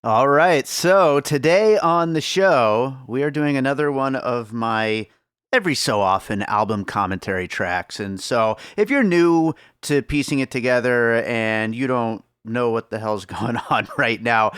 All right. So today on the show, we are doing another one of my every so often album commentary tracks. And so if you're new to piecing it together and you don't know what the hell's going on right now,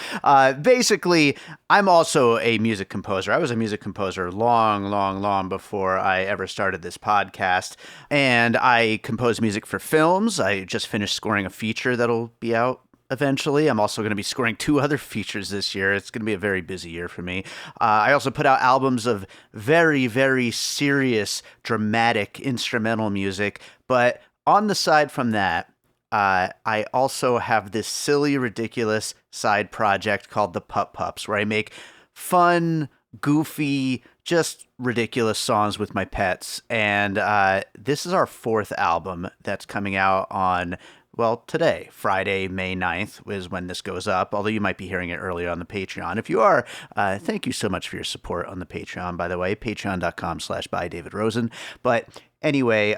basically, I'm also a music composer. I was a music composer long before I ever started this podcast. And I compose music for films. I just finished scoring a feature that'll be out eventually. I'm also going to be scoring two other features this year. It's going to be a very busy year for me. I also put out albums of very serious, dramatic instrumental music. But on the side from that, I also have this silly, ridiculous side project called the Pup Pups, where I make fun, goofy, just ridiculous songs with my pets. And this is our fourth album that's coming out on today, Friday, May 9th, is when this goes up, although you might be hearing it earlier on the Patreon. If you are, thank you so much for your support on the Patreon, by the way, patreon.com/bydavidrosen. But anyway,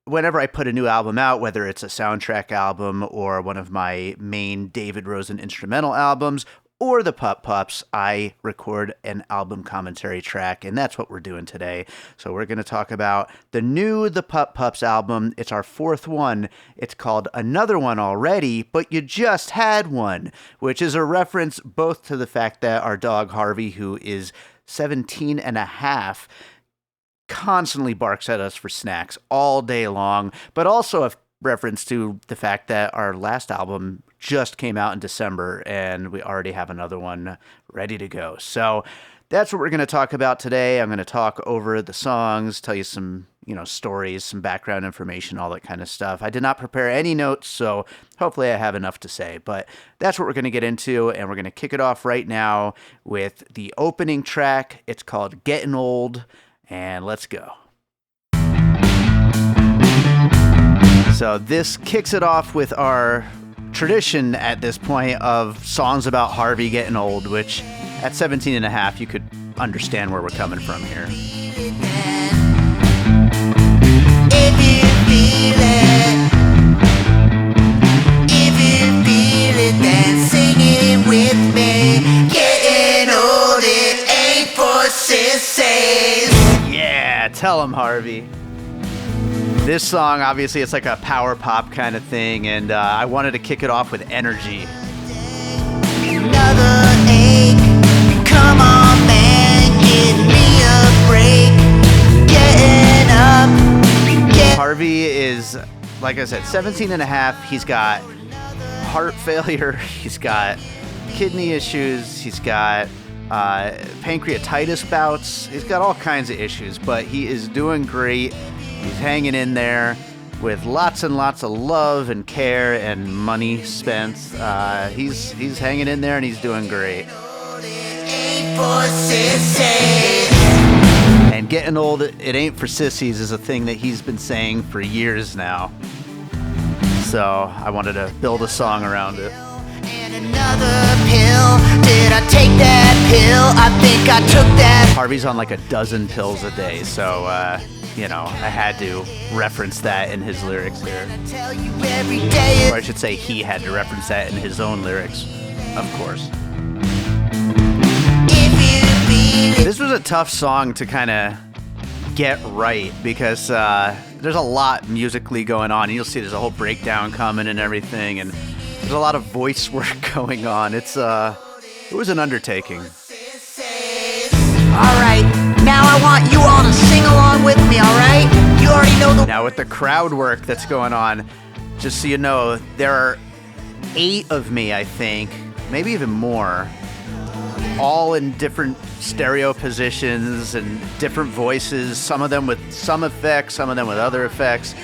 whenever I put a new album out, whether it's a soundtrack album or one of my main David Rosen instrumental albums, or the Pup Pups, I record an album commentary track, and that's what we're doing today. So we're going to talk about the Pup Pups album. It's our fourth one. It's called Another One Already, but You Just Had One, which is a reference both to the fact that our dog Harvey, who is 17 and a half, constantly barks at us for snacks all day long, but also a reference to the fact that our last album just came out in December and we already have another one ready to go. So that's what we're going to talk about today. I'm going to talk over the songs, tell you some, stories, some background information, all that kind of stuff. I did not prepare any notes, so hopefully I have enough to say, but that's what we're going to get into, and we're going to kick it off right now with the opening track. It's called Getting Old, and let's go. So this kicks it off with our tradition at this point of songs about Harvey getting old, which at 17 and a half, you could understand where we're coming from here. If you feel it, then sing it with me. Getting old, it ain't for sissies. Yeah, tell him, Harvey. This song, obviously, it's like a power pop kind of thing, and I wanted to kick it off with energy. Another ache, come on, man, give me a break, getting up. Harvey is, like I said, 17 and a half. He's got heart failure, he's got kidney issues, he's got pancreatitis bouts, he's got all kinds of issues, but he is doing great. He's hanging in there with lots and lots of love and care and money spent. He's hanging in there and he's doing great. And getting old, it ain't for sissies is a thing that he's been saying for years now. So I wanted to build a song around it. And another pill, did I take that pill? I think I took that. Harvey's on like a dozen pills a day, so I had to reference that in his lyrics here. Or I should say he had to reference that in his own lyrics, of course. This was a tough song to kind of get right because there's a lot musically going on. And you'll see there's a whole breakdown coming and everything, and there's a lot of voice work going on. It was an undertaking. Alright, now I want you all to sing along with me, alright? You already know the... Now with the crowd work that's going on, just so you know, there are 8 of me, I think, maybe even more, all in different stereo positions and different voices, some of them with some effects, some of them with other effects.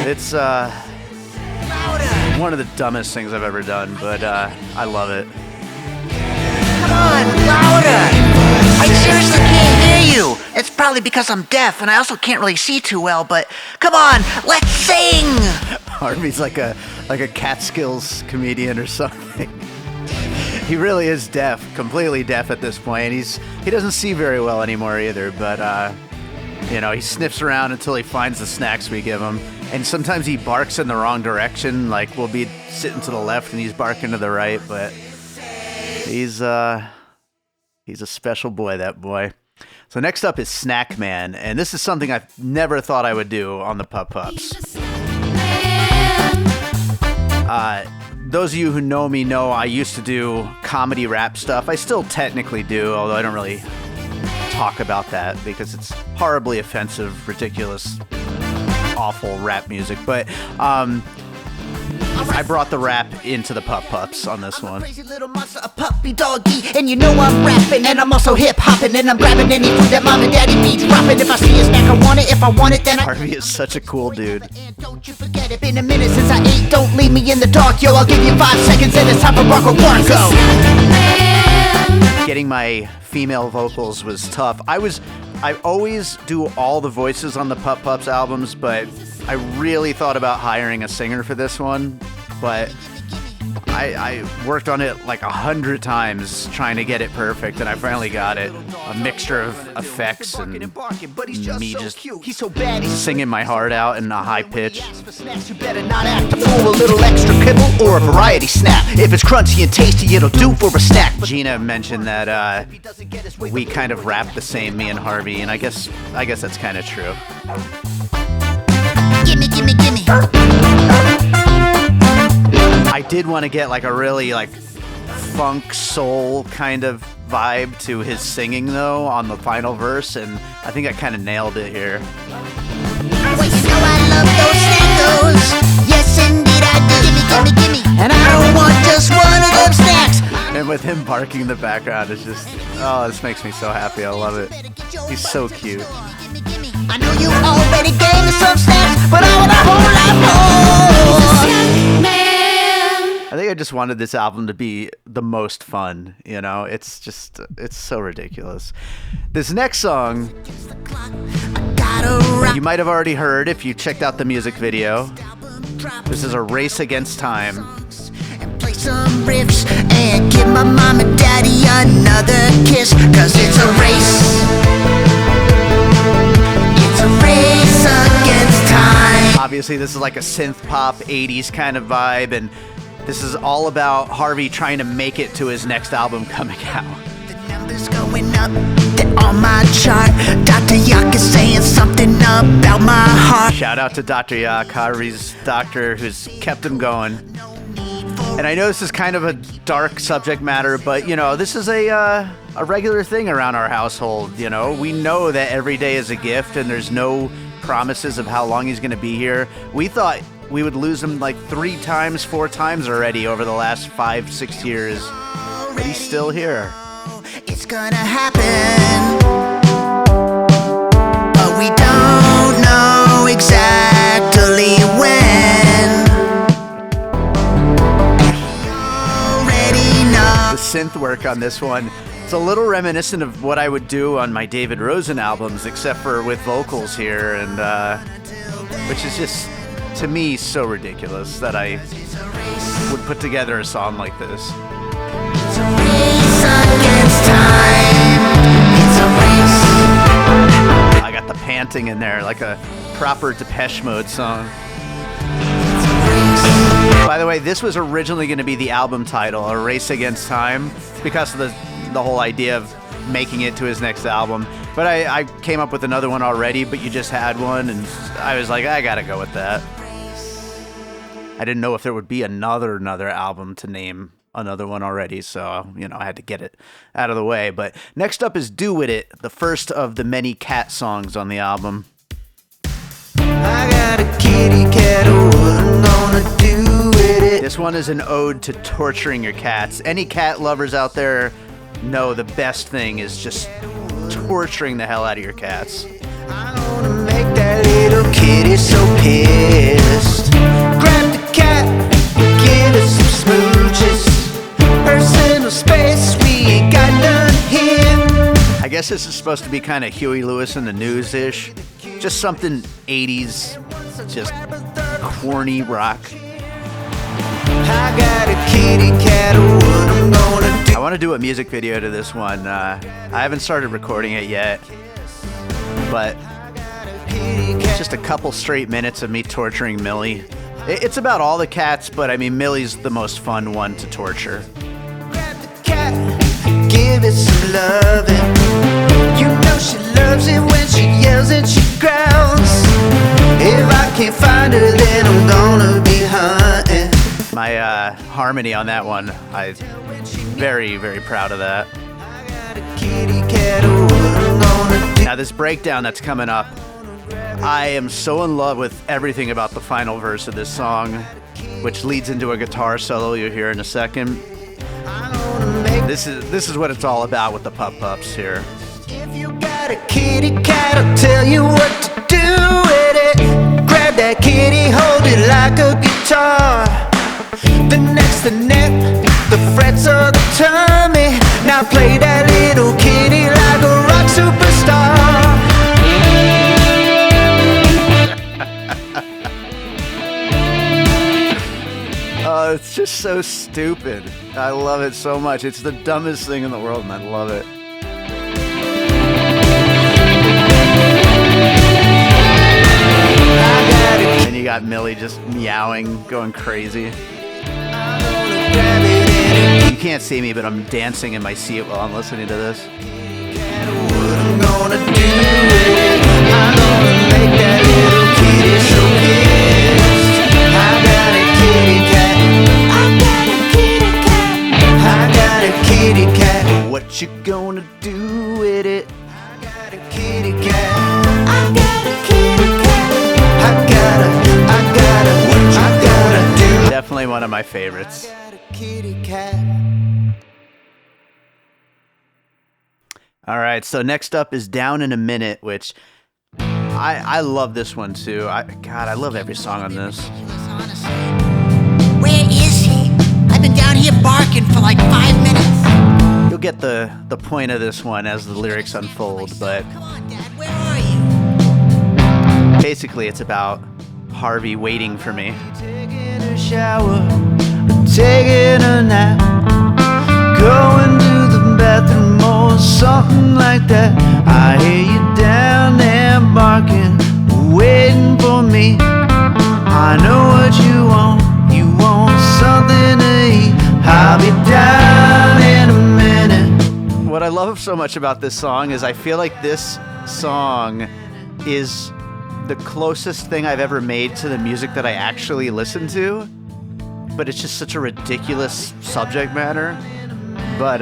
It's one of the dumbest things I've ever done, but I love it. Come on, louder! I seriously can't hear you. It's probably because I'm deaf and I also can't really see too well, but come on, let's sing! Harvey's like a Catskills comedian or something. He really is deaf, completely deaf at this point. He doesn't see very well anymore either, but he sniffs around until he finds the snacks we give him. And sometimes he barks in the wrong direction, like we'll be sitting to the left and he's barking to the right, but He's a special boy, that boy. So next up is Snack Man, and this is something I've never thought I would do on the Pup Pups. Those of you who know me know I used to do comedy rap stuff. I still technically do, although I don't really talk about that because it's horribly offensive, ridiculous, awful rap music. But I brought the rap into the Pup Pups on this one. Crazy little monster, a puppy doggy, and you know I'm rapping, and I'm also hip hopping, and I'm grabbing any food that mom and daddy be dropping. If I see a snack, I want it. If I want it, then Harvey is such a cool dude. And don't you forget it. Been a minute since I ate. Don't leave me in the dark, yo. I'll give you 5 seconds, and it's time for Rocco Barco. Getting my female vocals was tough. I always do all the voices on the Pup Pups albums, but I really thought about hiring a singer for this one, but I worked on it like 100 times trying to get it perfect, and I finally got it. A mixture of effects and me just singing my heart out in a high pitch. You better not act a fool. A little extra kibble or a variety snack. If it's crunchy and tasty, it'll do for a snack. Gina mentioned that we kind of rap the same, me and Harvey, and I guess that's kind of true. Gimme, gimme, gimme. I did want to get like a really like funk soul kind of vibe to his singing though on the final verse, and I think I kind of nailed it here. Well, you know I love those snackos. Yes, indeed I do. Gimme, gimme, gimme. And I don't want just one of them snacks. And with him barking in the background, it's just, oh, this makes me so happy. I love it. He's so cute. I know you already gave me some snacks, but I want a whole lot more. I think I just wanted this album to be the most fun, you know? It's so ridiculous. This next song, you might have already heard if you checked out the music video. This is A Race Against Time. And play some riffs and give my mom and daddy another kiss, 'cause it's a race. It's a race against time. Obviously, this is like a synth pop 80s kind of vibe, and this is all about Harvey trying to make it to his next album coming out. The numbers going up, they're on my chart. Dr. Yak is saying something about my heart. Shout out to Dr. Yak, Harvey's doctor, who's kept him going. And I know this is kind of a dark subject matter, but, you know, this is a regular thing around our household, you know? We know that every day is a gift, and there's no promises of how long he's going to be here. We thought we would lose him like 3 times, 4 times already over the last 5-6 years, but he's still here. It's gonna happen, but we don't know exactly when. The synth work on this one, it's a little reminiscent of what I would do on my David Rosen albums, except for with vocals here, and which is just, to me, so ridiculous that I would put together a song like this. It's a race against time. It's a race. I got the panting in there like a proper Depeche Mode song. By the way, this was originally going to be the album title, A Race Against Time, because of the whole idea of making it to his next album. But I came up with another one already, but you just had one, and I was like, I gotta go with that. I didn't know if there would be another album to name another one already, so, you know, I had to get it out of the way. But next up is Do With It, the first of the many cat songs on the album. I got a kitty cat, what I'm gonna do with it. This one is an ode to torturing your cats. Any cat lovers out there know the best thing is just torturing the hell out of your cats. I wanna make that little kitty so pissed. Grab the cat, give it some smooches. Personal space, we ain't got none here. I guess this is supposed to be kind of Huey Lewis and the News-ish. Just something 80s, just corny rock. I got a kitty cat, what I'm gonna do. I want to do a music video to this one. I haven't started recording it yet, but it's just a couple straight minutes of me torturing Millie. It's about all the cats, but I mean, Millie's the most fun one to torture. Grab the cat. give it some loving. You know she loves it when she yells and she growls. If I can't find her, then I'm gonna be hunting. My harmony on that one, I'm very, very proud of that. Now this breakdown that's coming up, I am so in love with everything about the final verse of this song, which leads into a guitar solo you'll hear in a second. This is what it's all about with the Pup Pups here. If you got a kitty cat, I'll tell you what to do with it. Grab that kitty, hold it like a guitar. The neck's the neck, the frets of the tummy. Now play that little kitty like a rock superstar. Oh, it's just so stupid. I love it so much. It's the dumbest thing in the world, and I love it. And you got Millie just meowing, going crazy. You can't see me, but I'm dancing in my seat while I'm listening to this. What I'm gonna do with it, I'm gonna make that little kitty so pissed. I got a kitty cat, I got a kitty cat, I got a kitty cat. What you gonna do with it? I got a kitty cat, I got a kitty cat, I gotta do. Definitely one of my favorites. I got a kitty cat. All right, so next up is Down in a Minute, which I love this one too. God, I love every song on this. Where is he? I've been down here barking for like 5 minutes. You'll get the point of this one as the lyrics unfold, but Come on, Dad, where are you? basically it's about Harvey waiting for me. Taking a shower, taking a nap, going to the bathroom or something like that. I hear you down there barking, waiting for me. I know what you want something to eat. I'll be down in a minute. What I love so much about this song is I feel like this song is the closest thing I've ever made to the music that I actually listen to, but it's just such a ridiculous subject matter. But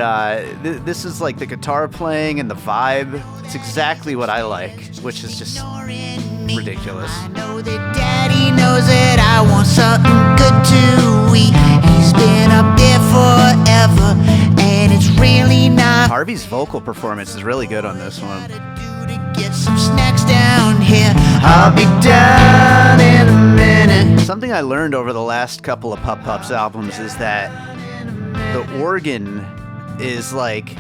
this is like the guitar playing and the vibe. It's exactly what I like, which is just ridiculous. I know that Daddy knows that I want something good to eat. He's been up there forever, and it's really not Harvey's vocal performance is really good on this one. to do to get some snacks down here. I'll be down in a minute. Something I learned over the last couple of Pup Pups albums is that the organ is like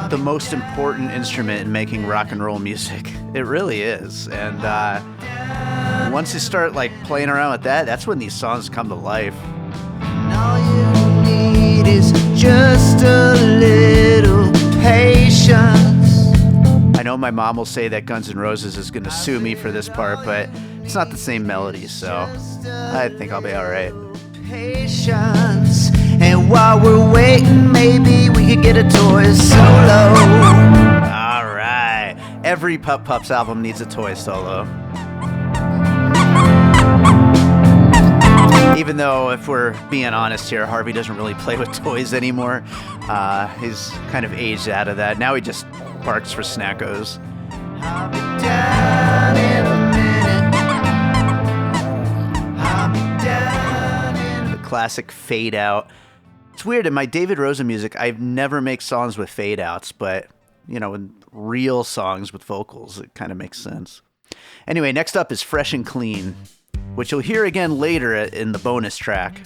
the most important instrument in making rock and roll music. It really is. And once you start like playing around with that, that's when these songs come to life. And all you need is just a little patience. I know my mom will say that Guns N' Roses is going to sue me for this part, but it's not the same melody, so I think I'll be all right. Patience. And while we're waiting, maybe we could get a toy solo. All right. Every Pup Pups album needs a toy solo. Even though, if we're being honest here, Harvey doesn't really play with toys anymore. He's kind of aged out of that. Now he just barks for snackos. I'll be down in a minute. I'll be down in a The classic fade out. It's weird, in my David Rosa music, I never make songs with fade outs, but, you know, in real songs with vocals, it kind of makes sense. Anyway, next up is Fresh and Clean, which you'll hear again later in the bonus track.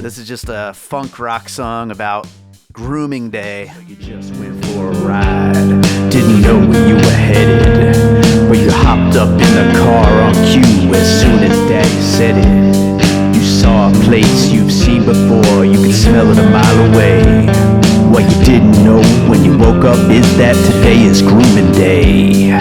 This is just a funk rock song about grooming day. You just went for a ride, didn't know where you were headed, but you hopped up in the car on cue as soon as Daddy said it. You saw a place you've seen before, you could smell it a mile away. What you didn't know when you woke up is that today is grooming day.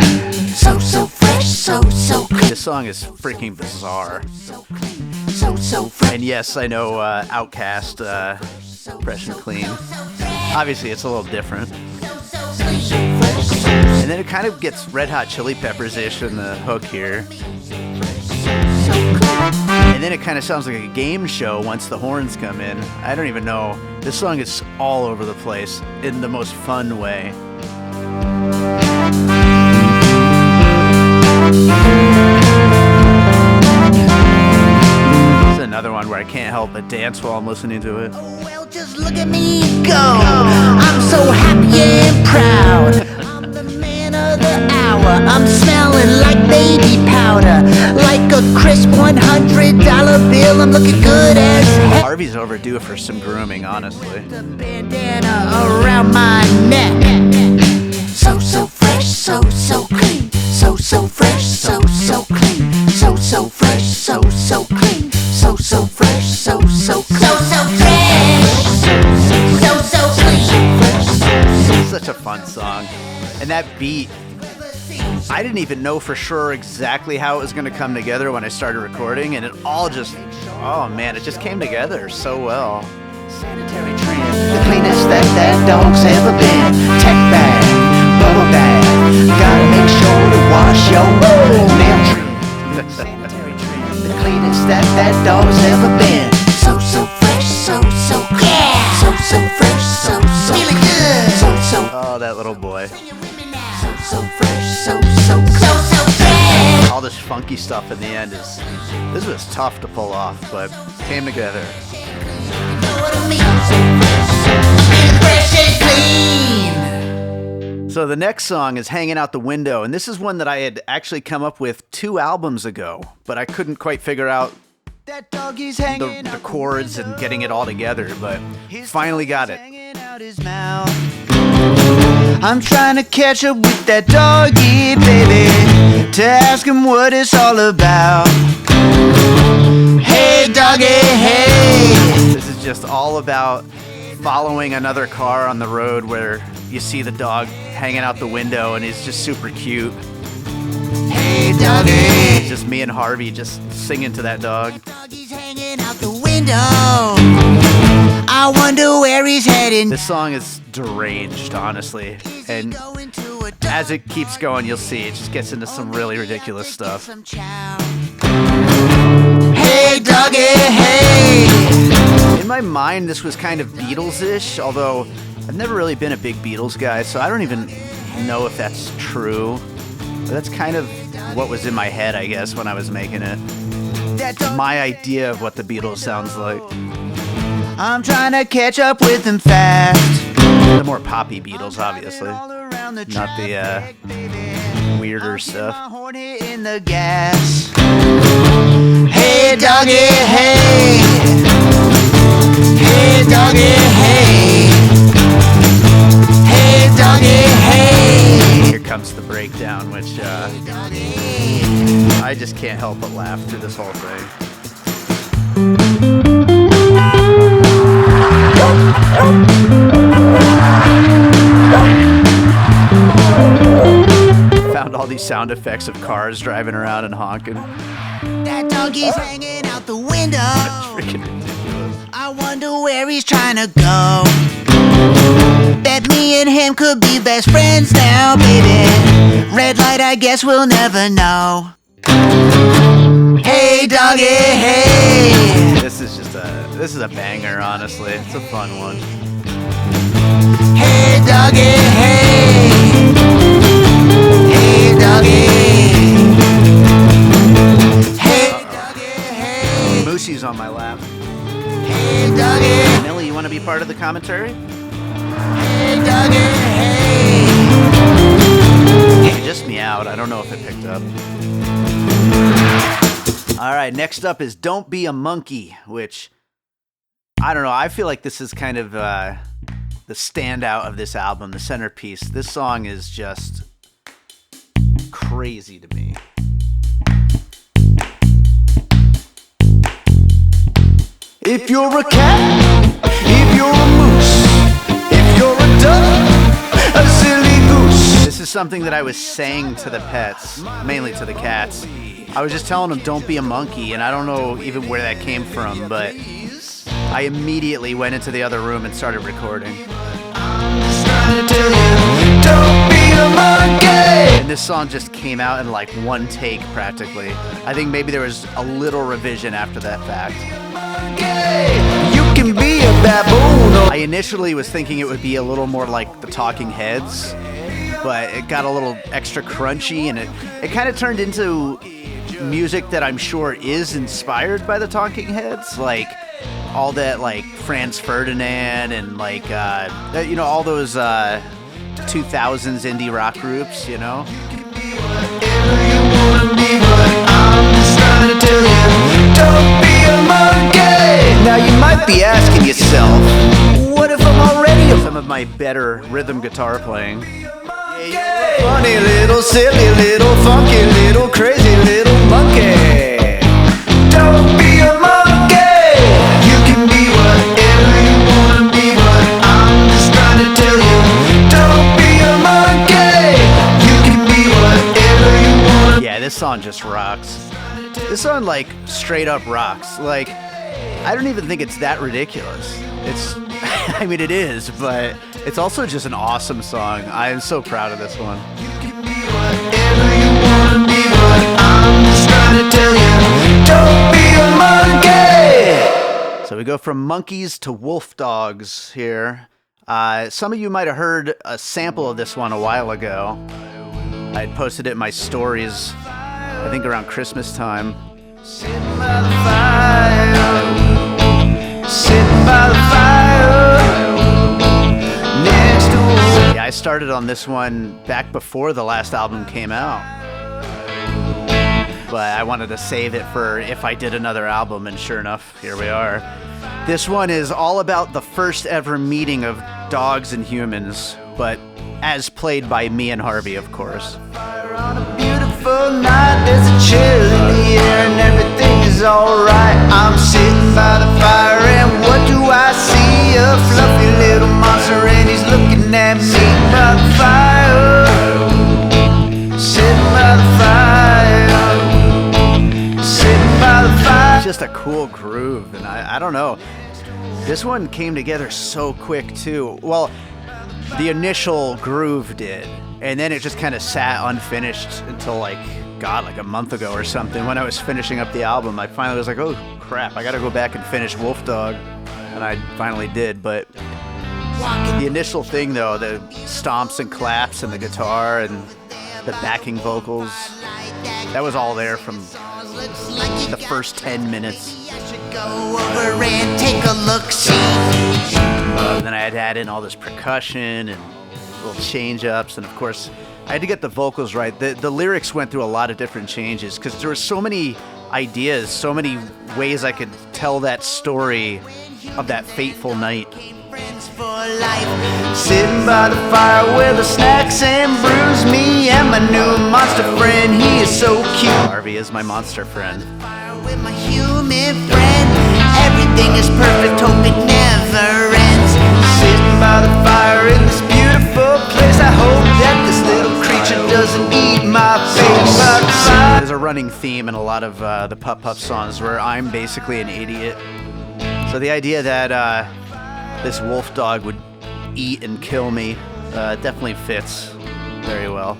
So fresh, so clean. This song is freaking bizarre. So clean, so fresh. And yes, I know Outkast fresh and clean. Obviously, it's a little different. And then it kind of gets Red Hot Chili Peppers-ish in the hook here. And then it kind of sounds like a game show once the horns come in. I don't even know. This song is all over the place in the most fun way. This is another one where I can't help but dance while I'm listening to it. Oh, well, just look at me go. I'm so happy and proud. I'm the man of the hour. I'm smelling like baby powder. Like a crisp $100 bill. I'm looking good as heck. Harvey's overdue for some grooming, honestly. The bandana around my neck. So fresh, so clean. So fresh, so clean. So fresh, so clean. So fresh, so clean. So fresh, so clean. Such a fun song. And that beat, I didn't even know for sure exactly how it was going to come together when I started recording, and it all just, oh man, it just came together so well. Sanitary trim, the cleanest that dog's ever been. Tech bag, bubble bag, gotta make sure to wash your nail trim. Sanitary trim, the cleanest that dog's ever been. So fresh, so clean. So fresh, so feeling good. So Oh, that little boy. so fresh, so fresh. All this funky stuff in the end this was tough to pull off, but came together. Know what I mean? Feeling fresh and clean. So the next song is Hanging Out the Window, and this is one that I had actually come up with 2 albums ago, but I couldn't quite figure out That doggy's hanging the chords and getting it all together, but finally got it. hanging out his mouth. I'm trying to catch up with that doggy, baby, to ask him what it's all about. Hey, doggy, hey. This is just all about following another car on the road where you see the dog hanging out the window and he's just super cute. Hey, doggy. It's just me and Harvey just singing to that dog. Doggy's hanging out the window. I wonder where he's heading. This song is deranged, honestly, and Going to a as it keeps going, you'll see it just gets into some really ridiculous stuff. Some chow. Hey, doggy, hey. In my mind, this was kind of Beatles-ish, although I've never really been a big Beatles guy, so I don't even know if that's true. But that's kind of what was in my head, I guess, when I was making it. My idea of what the Beatles sounds like. I'm trying to catch up with him fast. The more poppy Beatles, obviously. All around the Not the weirder stuff. my horn hitting the gas. Hey, doggy, hey. Hey, doggy, hey. Hey, doggy, hey. Here comes the breakdown, which I just can't help but laugh through this whole thing. Found all these sound effects of cars driving around and honking. That doggy's hanging out the window. Freaking ridiculous. I wonder where he's trying to go. Bet me and him could be best friends now, baby. Red light, I guess we'll never know. Hey, doggy, hey. This is a banger, honestly. It's a fun one. Hey, doggy, hey. Hey, doggy. Hey, doggy, hey. Moosey's on my lap. Hey, doggy. Millie, you want to be part of the commentary? Hey, doggy, hey. It just meowed. I don't know if it picked up. All right, next up is Don't Be a Monkey, which, I don't know, I feel like this is kind of the standout of this album, the centerpiece. This song is just crazy to me. If you're a cat, if you're a moose, if you're a duck, a silly goose. This is something that I was saying to the pets, mainly to the cats. I was just telling them, don't be a monkey, and I don't know even where that came from, but I immediately went into the other room and started recording. And this song just came out in like one take practically. I think maybe there was a little revision after that fact. You can be a baboon. I initially was thinking it would be a little more like the Talking Heads, but it got a little extra crunchy, and it kind of turned into music that I'm sure is inspired by the Talking Heads, like all that like Franz Ferdinand and like you know, all those 2000s indie rock groups, you know. Now you might be asking yourself, what if I'm already Some of my better rhythm guitar playing. funny little, silly little, funky little, crazy little monkey? Don't be a monkey. You can be whatever you wanna be, but I'm just trying to tell you, don't be a monkey. You can be whatever you wanna. Yeah, this song just rocks. This song like straight up rocks. Like, I don't even think it's that ridiculous. It's, I mean, it is, but it's also just an awesome song. I am so proud of this one. You can be whatever you wanna be, but I'm just trying to tell you, don't be a monkey. So we go from monkeys to wolf dogs here. Some of you might have heard a sample of this one a while ago. I had posted it in my stories, I think around Christmas time. Sitting by the fire, sitting by the fire, next door. Yeah, I started on this one back before the last album came out. But I wanted to save it for if I did another album, and sure enough, here we are. This one is all about the first ever meeting of dogs and humans, but as played by me and Harvey, of course. On a beautiful night, there's a chill in the air and everything is alright. I'm sitting by the fire and what do I see? A fluffy little monster and he's looking at me by the fire. Sitting by the fire, sitting by the fire. It's just a cool groove, and I don't know. This one came together so quick too. Well, the initial groove did, and then it just kind of sat unfinished until like a month ago or something. When I was finishing up the album, I finally was like, oh crap, I gotta go back and finish Wolf Dog, and I finally did. But the initial thing though, the stomps and claps and the guitar and the backing vocals, that was all there from the first 10 minutes. Go over and take a look, see. Then I had to add in all this percussion and little change ups, and of course I had to get the vocals right. The lyrics went through a lot of different changes because there were so many ideas, so many ways I could tell that story of that fateful night. Friends for life. Sitting by the fire with the snacks and brews, me and my new monster friend, he is so cute. Harvey is my monster friend. With my human friend, everything is perfect, hope it never ends. Sitting by the fire in this beautiful place, I hope that this little creature doesn't eat my face. By the fire. There's a running theme in a lot of the Pup Pups songs where I'm basically an idiot. So the idea that this wolf dog would eat and kill me definitely fits very well.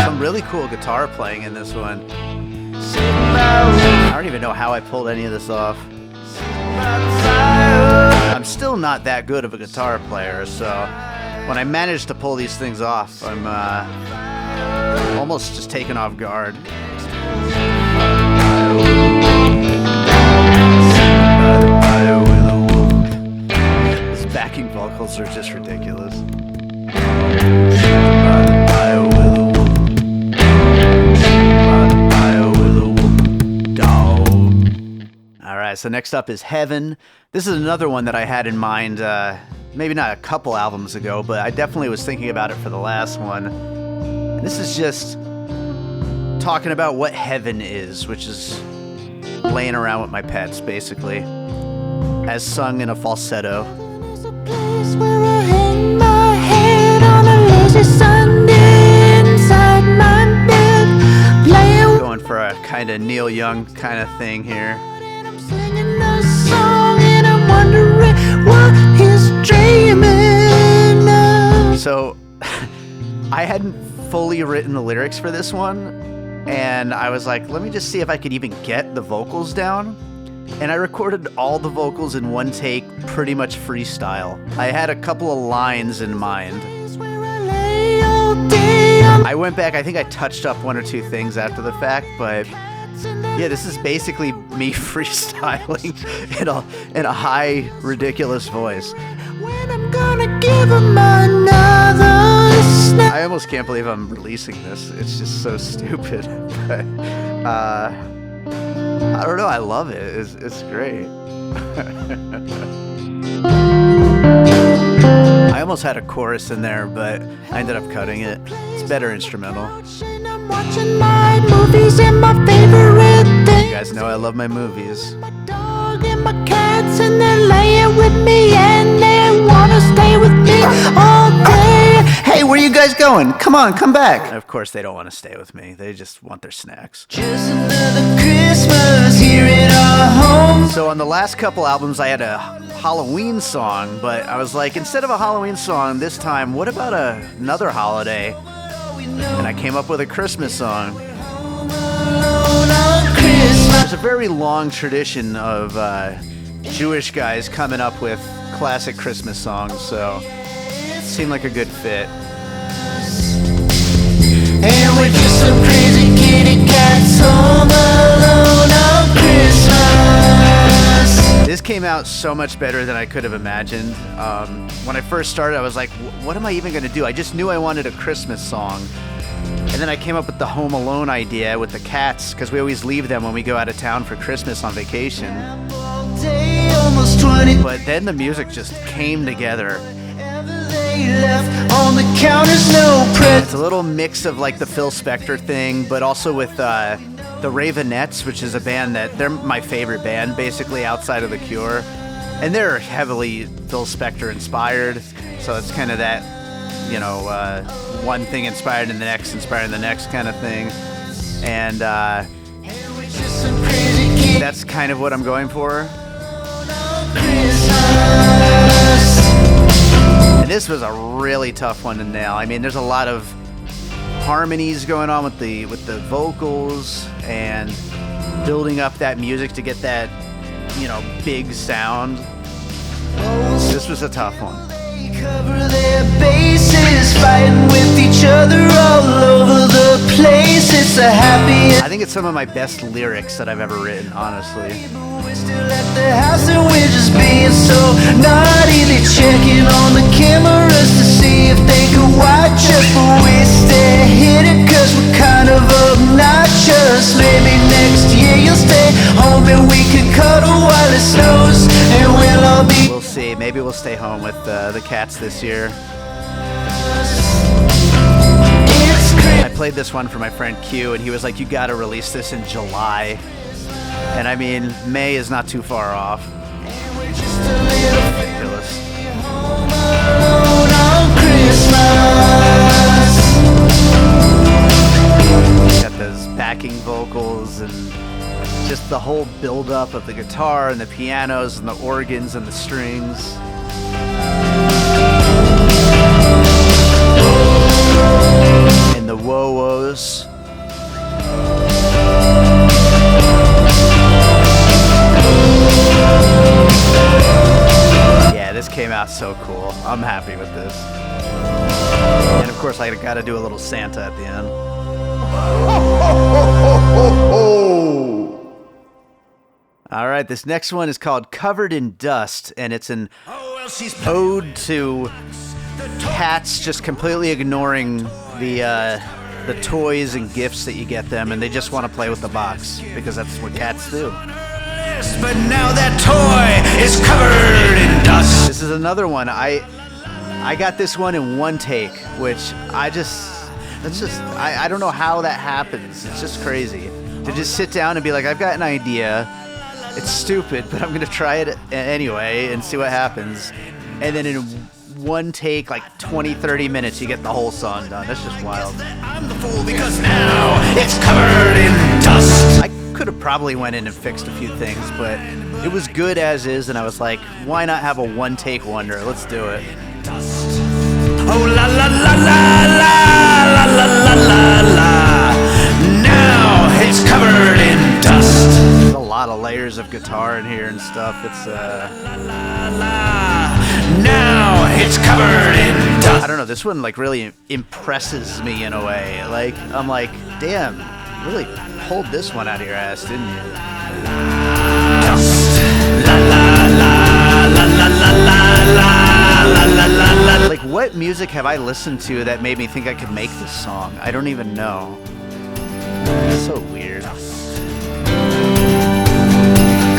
Some really cool guitar playing in this one. I don't even know how I pulled any of this off. I'm still not that good of a guitar player, so when I manage to pull these things off, I'm almost just taken off guard. These backing vocals are just ridiculous. Alright, so next up is Heaven. This is another one that I had in mind, maybe not a couple albums ago, but I definitely was thinking about it for the last one. This is just talking about what heaven is, which is laying around with my pets, basically, as sung in a falsetto. There's a place where I hang my head on a lazy Sunday inside my bed. kind of Neil Young kind of thing here. I'm singing a song and I'm wondering what he's dreaming of. So I hadn't fully written the lyrics for this one, and I was like, let me just see if I could even get the vocals down. And I recorded all the vocals in one take, pretty much freestyle. I had a couple of lines in mind. I went back, I think I touched up one or two things after the fact, but yeah, this is basically me freestyling in a high, ridiculous voice. When I'm gonna give him another snap. I almost can't believe I'm releasing this. It's just so stupid. But, I don't know, I love it. It's great. I almost had a chorus in there, but I ended up cutting it. It's better instrumental. I'm watching my movies and my favorite thing. You guys know I love my movies. My dog and my cats and they're laying with me and they wanna stay with me all day. Hey, where you guys going? Come on, come back. And of course, they don't want to stay with me. They just want their snacks. Just another Christmas here in our home. So on the last couple albums, I had a Halloween song, but I was like, instead of a Halloween song this time, what about another holiday? And I came up with a Christmas song. There's a very long tradition of Jewish guys coming up with classic Christmas songs, so it seemed like a good fit. And we're just some crazy kitty cats home alone on Christmas. This came out so much better than I could have imagined. When I first started, I was like, what am I even going to do? I just knew I wanted a Christmas song. And then I came up with the Home Alone idea with the cats, because we always leave them when we go out of town for Christmas on vacation. Day, almost 20 But then the music just came together. they left on the counters, no present. It's a little mix of like the Phil Spector thing, but also with the Ravenettes, which is a band they're my favorite band, basically outside of The Cure. And they're heavily Phil Spector inspired, so it's kind of that, you know, one thing inspired in the next kind of thing. And that's kind of what I'm going for. And this was a really tough one to nail. I mean, there's a lot of harmonies going on with the vocals and building up that music to get that, you know, big sound. This was a tough one. Cover their bases, fighting with each other all over the place. It's a happy. I think it's some of my best lyrics that I've ever written, honestly. We're still at the house and we're just being so naughty. They checking on the cameras to see if they can watch us, but we stay hidden cause we're kind of obnoxious. Maybe next year you'll stay home and we can cuddle while it snows, and we'll all be. We'll see. Maybe we'll stay home with the cats this year. I played this one for my friend Q, and he was like, you gotta release this in July. And I mean, May is not too far off. Ridiculous. Got those backing vocals and just the whole build-up of the guitar and the pianos and the organs and the strings. And the whoa-woes. Yeah, this came out so cool. I'm happy with this. And of course, I gotta do a little Santa at the end. All right, this next one is called Covered in Dust, and it's an ode to cats just completely ignoring the toys and gifts that you get them, and they just want to play with the box, because that's what cats do. But now that toy is covered in dust. This is another one. I got this one in one take, which I don't know how that happens. It's just crazy. To just sit down and be like, I've got an idea. It's stupid, but I'm going to try it anyway and see what happens. And then in one take, like 20, 30 minutes, you get the whole song done. That's just wild. I'm the fool because now it's covered in dust. I could have probably went in and fixed a few things, but it was good as is, and I was like, why not have a one-take wonder? Let's do it. Oh la la la la la la la la la. Now it's covered in dust. There's a lot of layers of guitar in here and stuff. It's now it's covered in dust. I don't know, this one like really impresses me in a way. Like I'm like, damn, really pulled this one out of your ass, didn't you? Dust. La la la la la la la la la la. Like what music have I listened to that made me think I could make this song? I don't even know. It's so weird.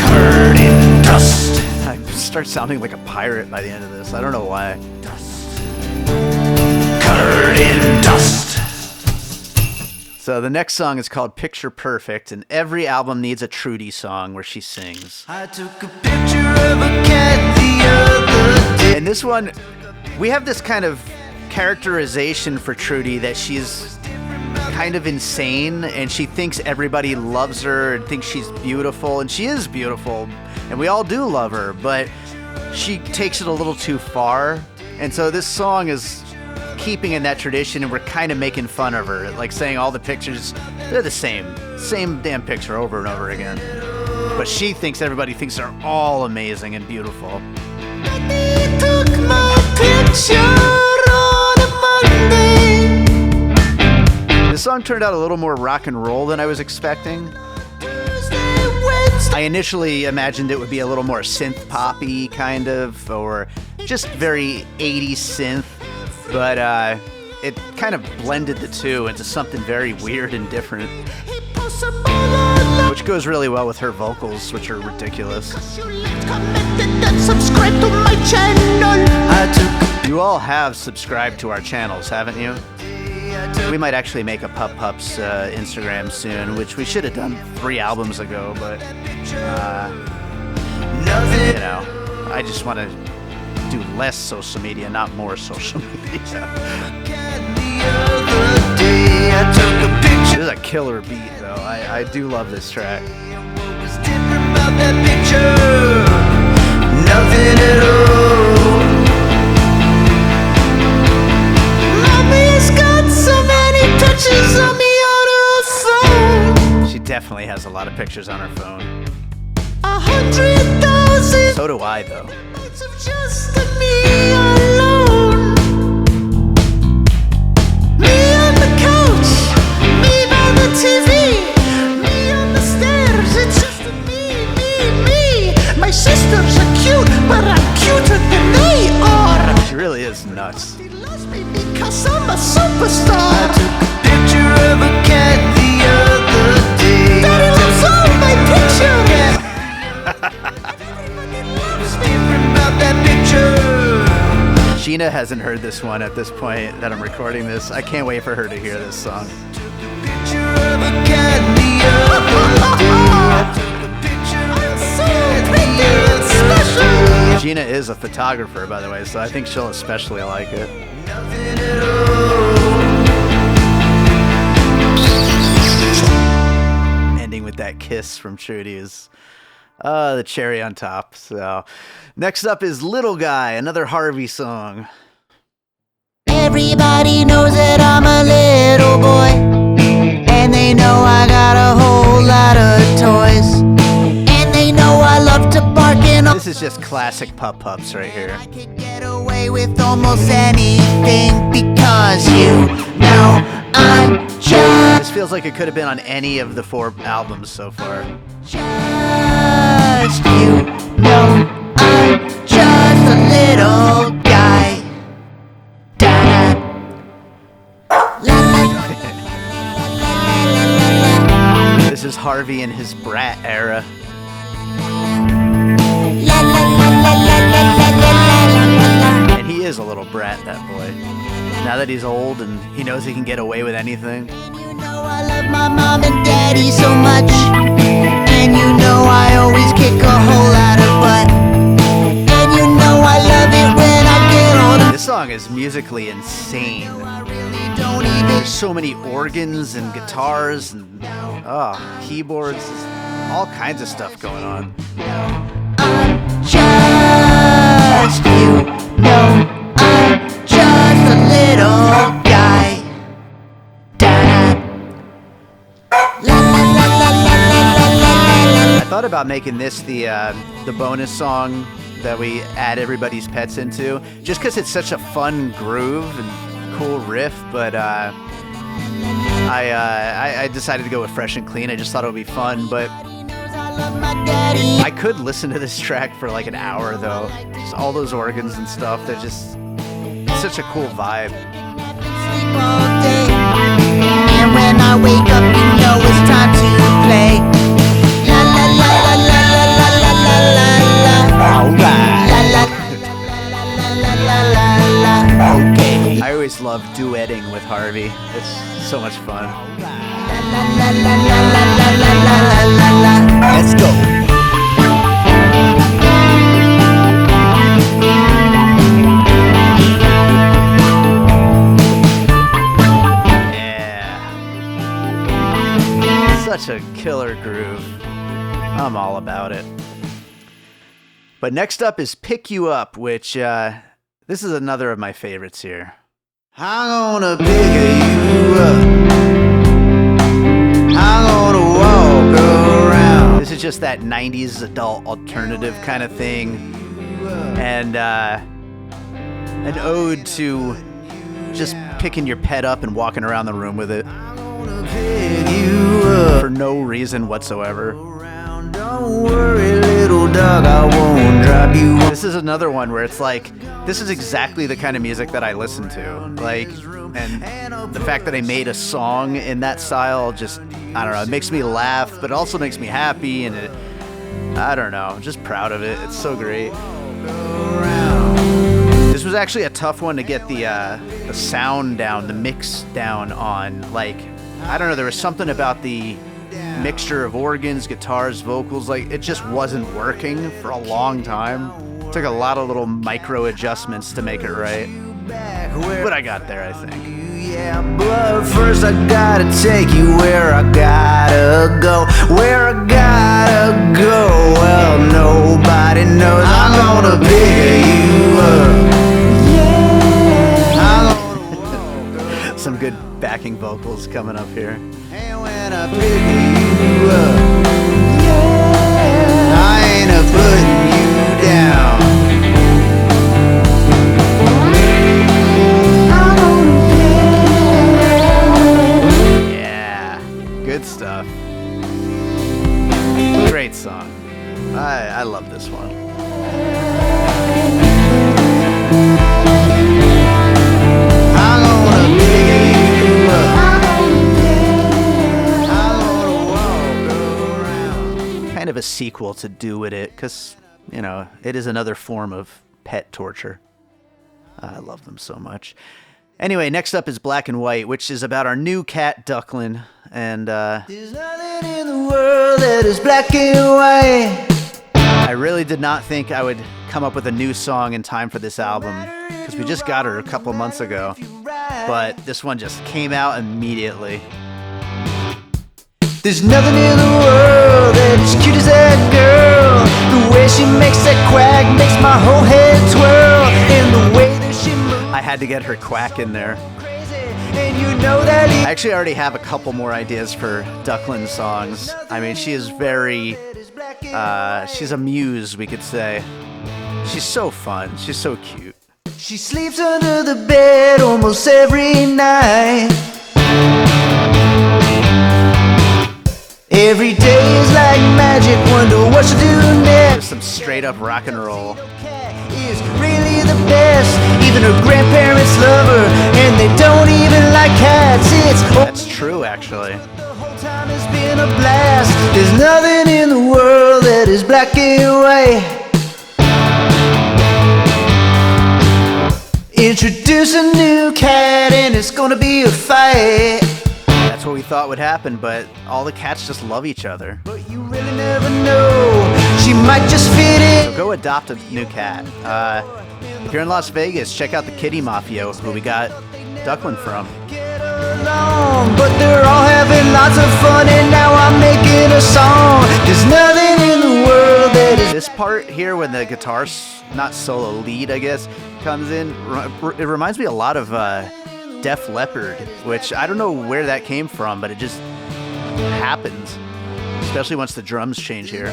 Covered in dust. I start sounding like a pirate by the end of this. I don't know why. Covered in dust. So the next song is called Picture Perfect, and every album needs a Trudy song where she sings. I took a picture of a cat the other day. And this one, we have this kind of characterization for Trudy that she's kind of insane, and she thinks everybody loves her and thinks she's beautiful, and she is beautiful, and we all do love her, but she takes it a little too far. And so this song is keeping in that tradition, and we're kind of making fun of her, like saying all the pictures, they're the same damn picture over and over again. But she thinks everybody thinks they're all amazing and beautiful. They took my picture on a Monday. This song turned out a little more rock and roll than I was expecting. Tuesday, Wednesday. I initially imagined it would be a little more synth poppy kind of, or just very 80s synth, but it kind of blended the two into something very weird and different, which goes really well with her vocals, which are ridiculous. Subscribe to my channel. You all have subscribed to our channels, haven't you? We might actually make a Pup Pups Instagram soon, which we should have done 3 albums ago, but you know, I just want to do less social media, not more social media. This is a killer beat, though. I do love this track. Nothing at all. Mommy's got so many pictures of me on her phone. She definitely has a lot of pictures on her phone. 100,000 So do I, though. of just me alone. Me on the couch, me by the TV, me on the stairs. It's just me. My sisters are cute, but I'm cuter than they are. She really is nuts. He loves me because I'm a superstar. I took a picture of a cat the other day. Daddy loves all my pictures. Everybody loves me about that picture. Gina hasn't heard this one at this point that I'm recording this. I can't wait for her to hear this song. Picture of a cat the other day. Gina is a photographer, by the way, so I think she'll especially like it. Ending with that kiss from Trudy is the cherry on top. So next up is Little Guy, another Harvey song. Everybody knows that I'm a little boy, and they know I got a whole lot of toys, and they know I love to bark and This is just classic Pup Pups right here. I could get away with almost anything because you know I'm just This feels like it could have been on any of the 4 albums so far. you know I'm just a little guy. Da-da. La, la, This is Harvey in his brat era. la, la, la, la, la, la, la, la. And he is a little brat, that boy. Now that he's old and he knows he can get away with anything. You know I love my mom and daddy so much, and you know I always kick a whole lot of butt, and you know I love it when I get older. This song is musically insane. I really don't even There's so many organs and guitars and Oh, keyboards, all kinds of stuff going on. Just you know I'm just a little guy. I thought about making this the bonus song that we add everybody's pets into, just because it's such a fun groove and cool riff, but I decided to go with Fresh and Clean. I just thought it would be fun, but I could listen to this track for like an hour though. Just all those organs and stuff, they're just such a cool vibe. And when I wake up, you know it's time to play. La la la la la la la la la la. Alright. La la la la la la la. Okay. I always love duetting with Harvey. It's so much fun. La la la la la la la la la la. Let's go. Such a killer groove. I'm all about it. But next up is Pick You Up, which this is another of my favorites here. I'm gonna pick you up. I'm gonna walk around. This is just that 90s adult alternative kind of thing. And an ode to just picking your pet up and walking around the room with it. Pick you up. For no reason whatsoever. Don't worry, little dog, I won't drop you. This is another one where it's like, this is exactly the kind of music that I listen to. Like, and the fact that I made a song in that style just, I don't know, it makes me laugh, but it also makes me happy, and it, I don't know, I'm just proud of it. It's so great. This was actually a tough one to get the sound down, the mix down on. Like, I don't know, there was something about the mixture of organs, guitars, vocals, like it just wasn't working for a long time. It took a lot of little micro adjustments to make it right. But I got there, I think. Yeah, but first I gotta take you where I gotta go. Where I gotta go, well, nobody knows. I'm gonna pick you up. Some good backing vocals coming up here. And when I pick you up, I ain't a putting you down. Yeah, good stuff. Great song. I love this one. I'm gonna pick you up. I'm gonna walk around. Kind of a sequel to Do With It, because, you know, it is another form of pet torture. I love them so much. Anyway, next up is Black and White, which is about our new cat, Ducklin. And There's nothing in the world that is black and white. I really did not think I would come up with a new song in time for this album, because we just got her a couple months ago. But this one just came out immediately. There's nothing in the world that is cute as that girl. The way she makes that quack makes my whole head twirl. And the way that she moves I had to get her quack in there. crazy. And you know that I actually already have a couple more ideas for Ducklin songs. I mean, she is very, she's a muse, we could say. She's so fun. She's so cute. she sleeps under the bed almost every night. Every day is like magic, wonder what she'll do next. Just some straight up rock and roll. Cat is really the best. Even her grandparents love her, and they don't even like cats. It's That's true, actually. the whole time has been a blast. There's nothing in the world that is black and white. Introduce a new cat, and it's gonna be a fight. That's what we thought would happen, but all the cats just love each other. But you really never know. She might just fit in. So go adopt a new cat. If you're in Las Vegas, check out the Kitty Mafia, who we got Ducklin from. Get But they're all having lots of fun, and now I'm making a song. There's nothing in the world that is. This part here when the guitar, not solo, lead, I guess, comes in, it reminds me a lot of Def Leppard, which I don't know where that came from, but it just happens, especially once the drums change here.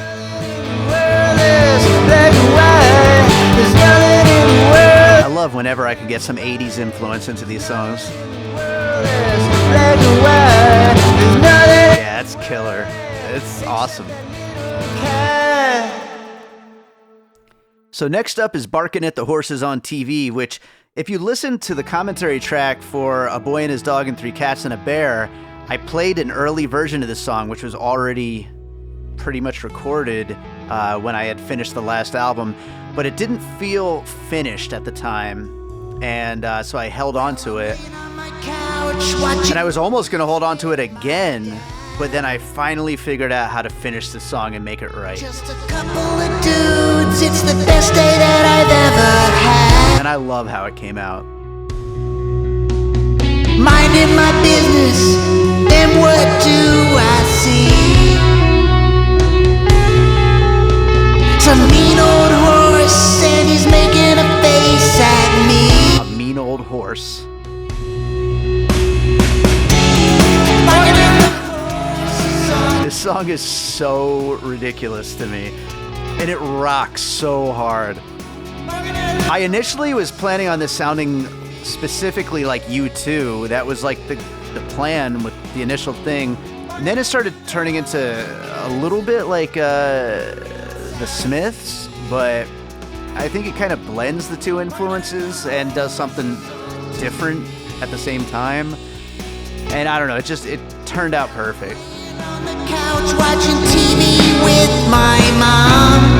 I love whenever I can get some 80s influence into these songs. Yeah, it's killer. It's awesome. So next up is Barking at the Horses on TV, which if you listen to the commentary track for A Boy and His Dog and Three Cats and a Bear, I played an early version of this song, which was already pretty much recorded when I had finished the last album, but it didn't feel finished at the time, and so I held on to it. And I was almost going to hold on to it again, but then I finally figured out how to finish the song and make it right. Just a couple of dudes, it's the best day that I've ever had. And I love how it came out. Minding my business, then what do I see? Some mean old horse, and he's making a face at me. A mean old horse. This song is so ridiculous to me, and it rocks so hard. I initially was planning on this sounding specifically like U2. That was like the plan with the initial thing. And then it started turning into a little bit like the Smiths, but I think it kind of blends the two influences and does something different at the same time. And I don't know, it turned out perfect. On the couch watching TV with my mom.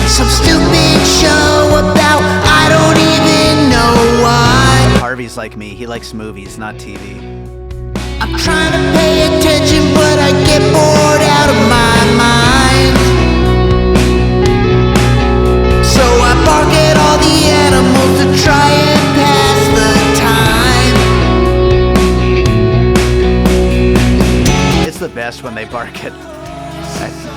Some stupid show about I don't even know what. Harvey's like me, he likes movies, not TV. I'm trying to pay attention, but I get bored out of my mind. So I bark at all the animals to try and pass the time. It's the best when they bark at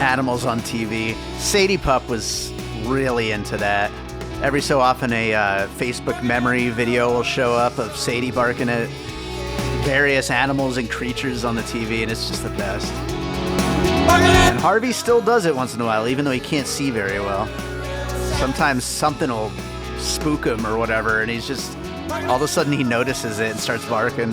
animals on TV. Sadie Pup was really into that. Every so often a Facebook memory video will show up of Sadie barking at various animals and creatures on the TV, and it's just the best. And Harvey still does it once in a while, even though he can't see very well. Sometimes something will spook him or whatever, and he's just, all of a sudden he notices it and starts barking.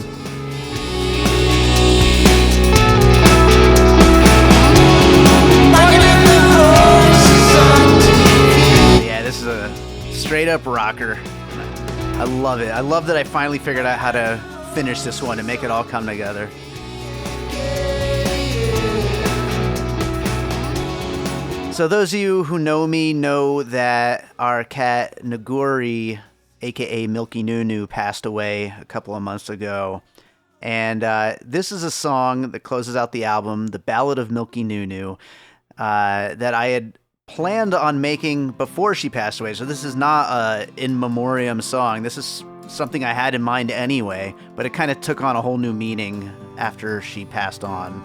Yeah, this is a straight up rocker. I love it. I love that I finally figured out how to finish this one and make it all come together. So those of you who know me know that our cat Naguri, aka Milky Nunu, passed away a couple of months ago. And this is a song that closes out the album, The Ballad of Milky Nunu, that I had planned on making before she passed away. So this is not a in memoriam song. This is something I had in mind anyway, but it kind of took on a whole new meaning after she passed on.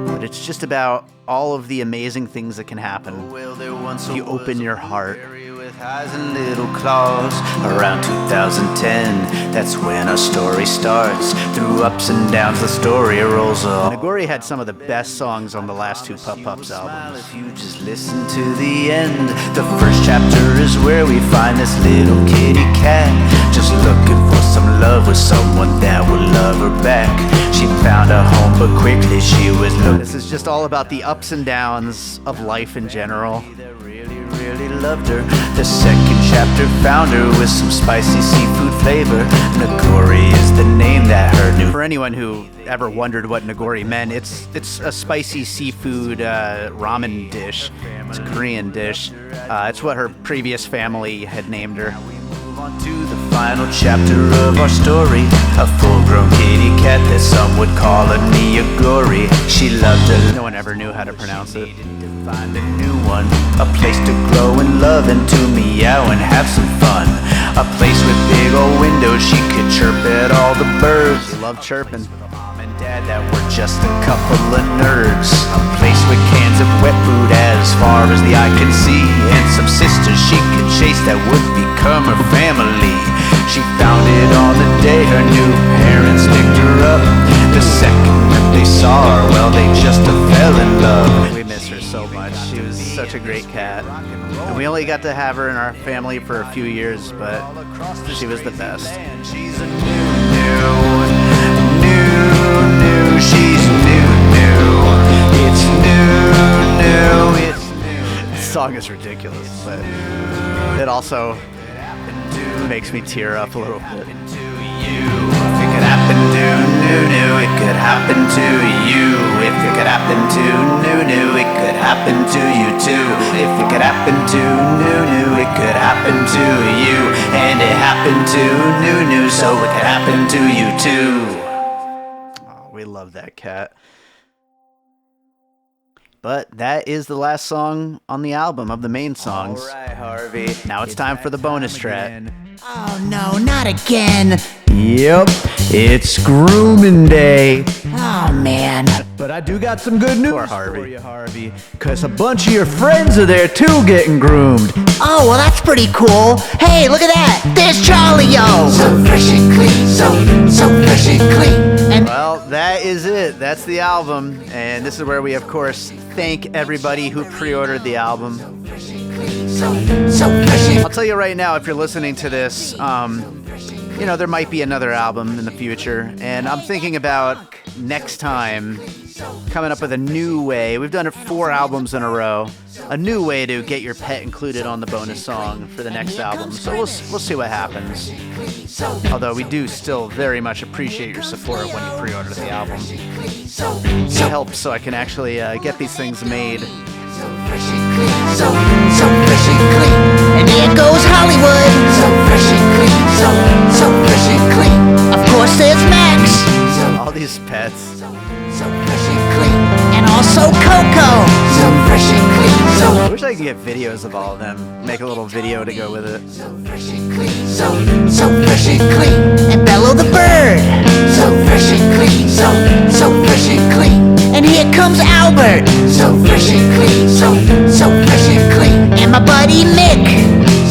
But it's just about all of the amazing things that can happen if you open your heart. With eyes and little claws. Around 2010, that's when our story starts. Through ups and downs, the story rolls on. Naguri had some of the best songs on the last two Pup Pups albums. If you just listen to the end, the first chapter is where we find this little kitty cat, just looking for some love with someone that will love her back. She found a home, but quickly she was looking. This is just all about the ups and downs of life in general. Really loved her. The second chapter found her with some spicy seafood flavor. Naguri is the name that her new. For anyone who ever wondered what Naguri meant, it's a spicy seafood ramen dish. It's a Korean dish. It's what her previous family had named her. On to the final chapter of our story. A full-grown kitty cat that some would call a Naguri. She love to No one ever knew how to pronounce it. to find a new one, a place to grow and love and to meow and have some fun. A place with big old windows she could chirp at all the birds. She loved chirping. Mom and dad that were just a couple of nerds. A place with cans of wet food as far as the eye can see, and some sisters she could chase that would become her family. She found it on the day her new parents picked her up. The second that they saw her, well, they just fell in love. We miss her so much. She was such a great cat. And we only got to have her in our family for a few years, but she was the best. She's a new, she's new. It's new, it's new. This song is ridiculous, but it also makes me tear up a little bit. If it could happen to new, it could happen to you. If it could happen to new, it could happen to you too. If it could happen to new, it could happen to you. And it happened to new, so it could happen to you too. Oh, we love that cat. But that is the last song on the album of the main songs. Alright, Harvey. Now it's time for the bonus track. Oh no, not again. Yep, it's grooming day. Oh man. But I do got some good news Poor Harvey. for you, Harvey. Cause a bunch of your friends are there too getting groomed. Oh, well that's pretty cool. Hey, look at that. There's Charlie, yo. So fresh and clean, so fresh and clean. And Well, that is it. That's the album. And this is where we, of course, thank everybody who pre-ordered the album. so fresh and I'll tell you right now, if you're listening to this, you know, there might be another album in the future. And I'm thinking about next time coming up with a new way. We've done it 4 albums in a row. A new way to get your pet included on the bonus song for the next album. So we'll see what happens. Although we do still very much appreciate your support when you pre-order the album. It helps so I can actually get these things made. fresh and clean, so fresh and clean. And here goes Hollywood. So fresh and clean, so fresh and clean. Of course there's Max. All these pets. So fresh and clean. And also Coco. So fresh and clean, I wish I could get videos of all of them. Make a little video to go with it. so fresh and clean, so fresh and clean. And Bello the bird. So fresh and clean, so fresh and clean. And here comes Albert. So fresh and clean, so fresh and clean. And my buddy Mick.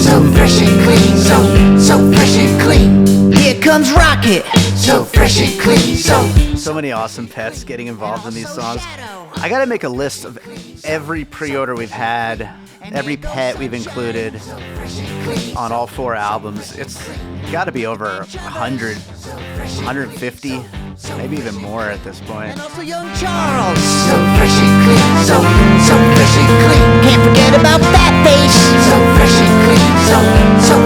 So fresh and clean, so fresh and clean. Here comes Rocket. So fresh and clean, So many awesome pets getting involved in these songs. I gotta make a list of every pre-order we've had, every pet we've included on all 4 albums. It's gotta be over 100, 150, maybe even more at this point. And also young Charles. So fresh and clean, so fresh and clean. Can't forget about Fat Face. So fresh and clean, so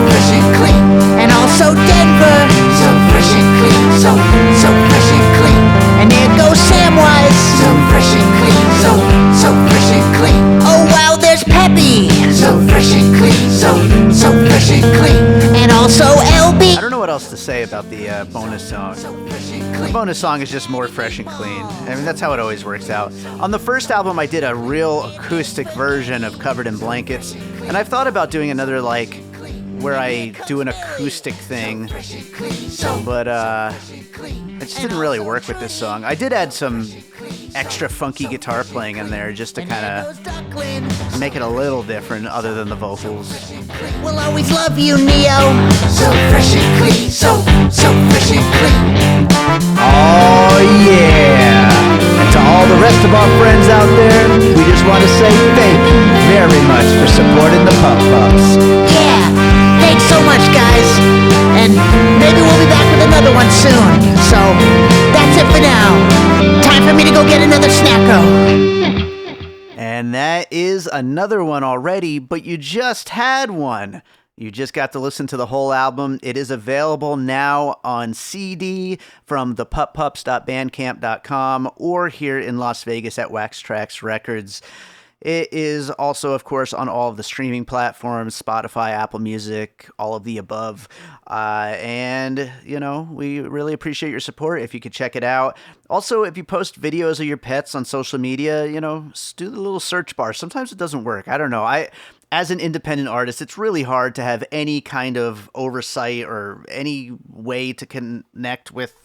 fresh and clean. And also Denver. So fresh and clean, so fresh and clean. And there goes Samwise. So fresh and clean, so fresh and clean. Oh wow, there's Peppy. So fresh and clean, so fresh and clean. And also LB. I don't know what else to say about the bonus song. The bonus song is just more fresh and clean. I mean, that's how it always works out. On the first album, I did a real acoustic version of Covered in Blankets, and I've thought about doing another, like, where I do an acoustic thing, but it just didn't really work with this song. I did add some extra funky guitar playing in there just to kind of make it a little different other than the vocals. We'll always love you, Neo. So fresh and clean, so fresh and clean. Oh yeah! And to all the rest of our friends out there, we just want to say thank you very much for supporting the Pup Pups. Yeah, thanks so much, guys. And maybe we'll be back with another one soon. So that's it for now. Time for me to go get another Snacko. And that is another one already, but you just had one. You just got to listen to the whole album. It is available now on CD from thepuppups.bandcamp.com or here in Las Vegas at Wax Trax Records. It is also, of course, on all of the streaming platforms, Spotify, Apple Music, all of the above. And, we really appreciate your support if you could check it out. Also, if you post videos of your pets on social media, do the little search bar. Sometimes it doesn't work. I don't know. As an independent artist, it's really hard to have any kind of oversight or any way to connect with,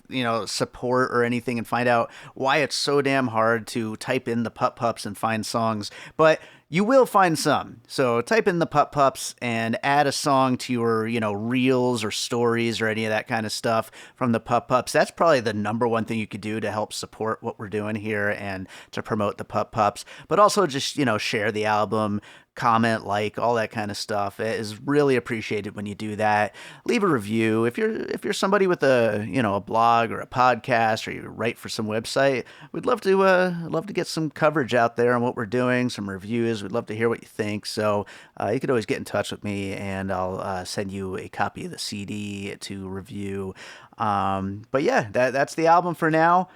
support or anything and find out why it's so damn hard to type in the Pup Pups and find songs. But you will find some. So type in the Pup Pups and add a song to your, reels or stories or any of that kind of stuff from the Pup Pups. That's probably the number one thing you could do to help support what we're doing here and to promote the Pup Pups. But also just, share the album, comment, like, all that kind of stuff. It is really appreciated when you do that. Leave a review. If you're somebody with a blog or a podcast, or you write for some website, we'd love to get some coverage out there on what we're doing, some reviews. We'd love to hear what you think. So you could always get in touch with me, and I'll send you a copy of the CD to review. But yeah, that's the album for now.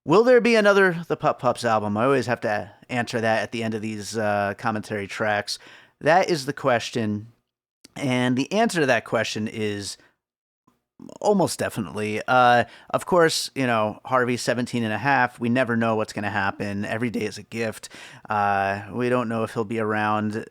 Will there be another The Pup Pups album? I always have to answer that at the end of these commentary tracks. That is the question. And the answer to that question is almost definitely. Of course, Harvey's 17 and a half. We never know what's going to happen. Every day is a gift. We don't know if he'll be around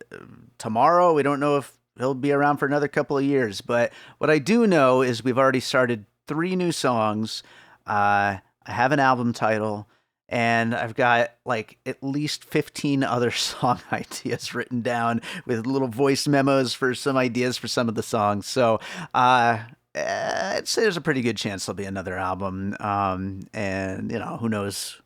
tomorrow. We don't know if he'll be around for another couple of years. But what I do know is we've already started 3 new songs. I have an album title, and I've got like at least 15 other song ideas written down with little voice memos for some ideas for some of the songs. So I'd say there's a pretty good chance there'll be another album. And who knows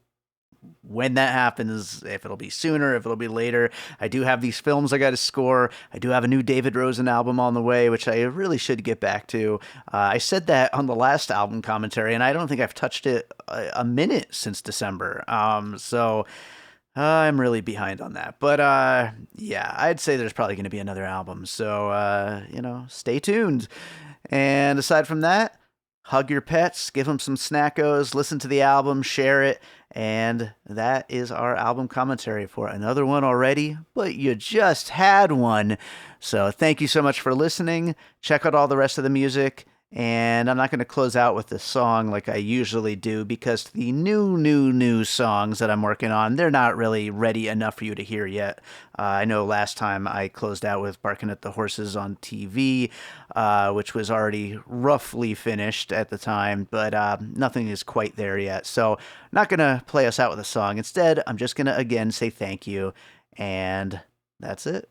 when that happens, if it'll be sooner, if it'll be later. I do have these films I got to score. I do have a new David Rosen album on the way, which I really should get back to. I said that on the last album commentary, and I don't think I've touched it a minute since December. So I'm really behind on that. But yeah, I'd say there's probably going to be another album. So, stay tuned. And aside from that, hug your pets, give them some snackos, listen to the album, share it. And that is our album commentary for another one already, but you just had one. So thank you so much for listening. Check out all the rest of the music. And I'm not going to close out with this song like I usually do, because the new songs that I'm working on, they're not really ready enough for you to hear yet. I know last time I closed out with Barking at the Horses on TV, which was already roughly finished at the time, but nothing is quite there yet. So I'm not going to play us out with a song. Instead, I'm just going to again say thank you, and that's it.